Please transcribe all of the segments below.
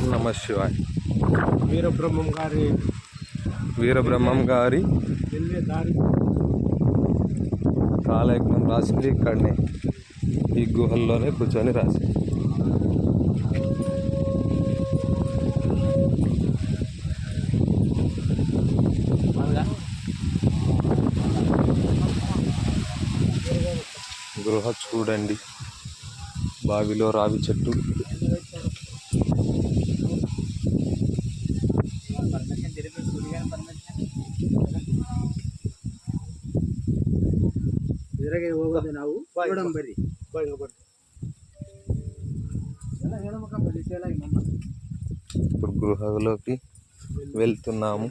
ఓం నమ శివాయ. వీరబ్రహ్మం గారి కాలయజ్ఞం రాసింది ఇక్కడనే, ఈ గుహల్లోనే కూర్చొని రాసింది. గృహ చూడండి, బావిలో రావి చెట్టు. ఇప్పుడు గృహలోకి వెళ్తున్నాము.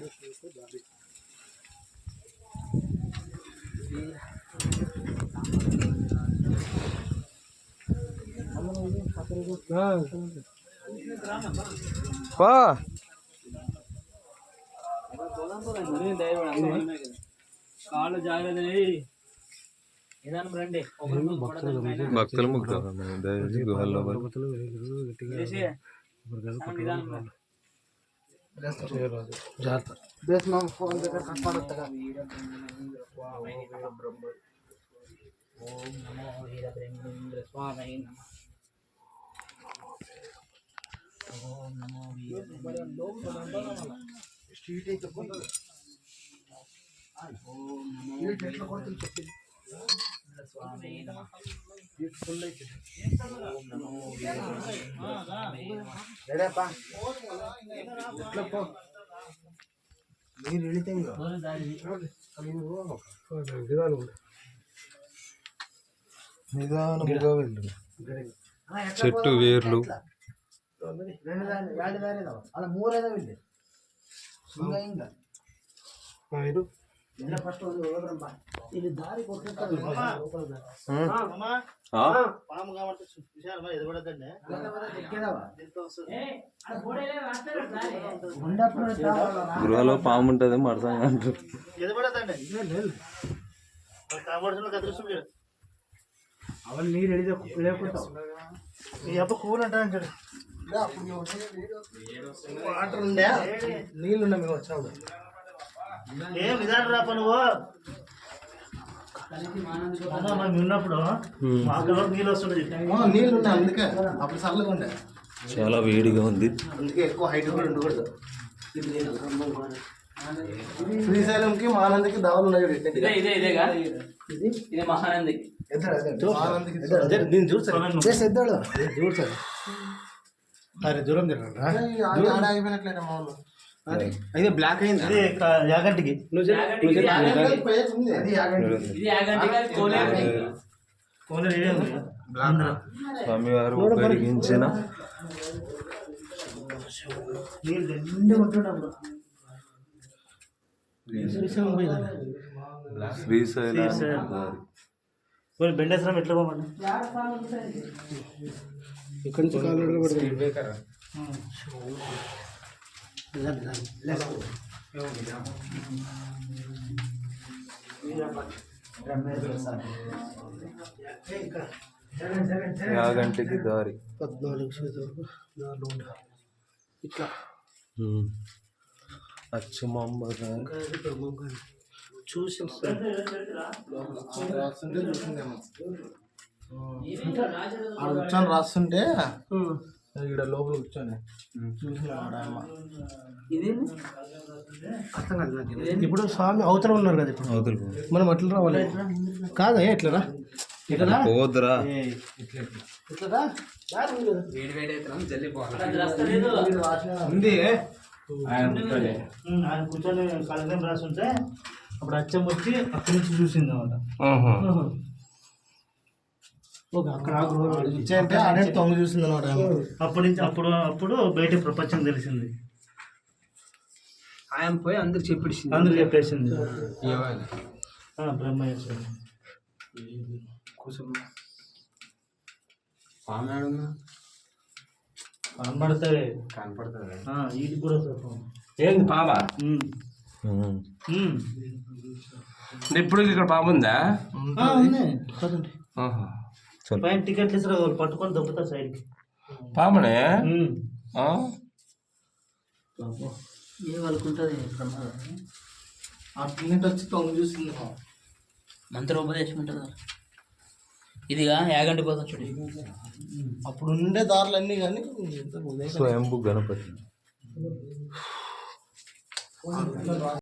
భక్తులు గుహల్లో ఓం నమో వీరబ్రహ్మేంద్ర స్వామి నమః. ఓం నమో వీరబ్రహ్మేంద్ర స్వామి నమః. ఓం నమో చెట్టు వేర్లు గృహలో పాము ఉంటుంది మడతా అంటారు. అవన్నీ నీరు కూల్ అంటే వాటర్ ఉండే నీళ్ళు ఉన్నా మేము వచ్చినప్పుడు ఏం విధానం రాప నువ్వు ఉన్నప్పుడు మాకు నీళ్ళు వస్తుండే నీళ్ళు ఉన్నాయి, అందుకే అప్పుడు చల్లగా ఉండే. చాలా వేడిగా ఉంది, అందుకే ఎక్కువ హైట్ కూడా ఉండకూడదు. శ్రీశైలంకి మహానందికి దావులు ఉన్నాయి. ఇది మహానందికి అరే దూరం ఆగిపోయినట్లేదా మామూలు అయితే బ్లాక్ అయింది. అది యాగంటికి స్వామివారు ఉపయోగించిన శ్రీశైలం బెండేశ్వరం ఎట్లా పోమండి ఇక్కడి నుంచి కాలు యాగంటికి దారి 14 ఇట్లా అచ్చమ్మ చూసి కూర్చొని రాస్తుంటే ఇక్కడ లోపల కూర్చొని ఇప్పుడు స్వామి అవతల ఉన్నారు కదా, ఇప్పుడు మనం అట్లా రావాలి కాదా? ఎట్లరా పోద్దురా, ఉంది ఆయన కూర్చొని కలగం రాస్తుంటే అప్పుడు అచ్చం వచ్చి అక్కడి నుంచి చూసింది అన్నమాట. అక్కడ ఆడే తొంగ చూసింది అనమాట. అప్పటి నుంచి అప్పుడు బయట ప్రపంచం తెలిసింది. ఆయన పోయి అందరికి చెప్పేసింది బ్రహ్మేశ్వరి కనపడుతుంది ఇది కూడా ఏంది పామా? ఇప్పుడు ఇక్కడ పాము ఉందా? పైన టికెట్లు ఇస్తారు, వాళ్ళు పట్టుకొని దొబ్బుతారు సైడ్కి. పామునే ఏ వాళ్ళకుంటుంది ప్రమాదం. అట్లనే వచ్చి తొంగి చూస్తుంది మంత్రోపదేశం ఉంటుందా ఇదిగా యాగంటి పోతాం చూడు. అప్పుడు ఉండే దారులన్నీ కానీ స్వయంభూ గణపతి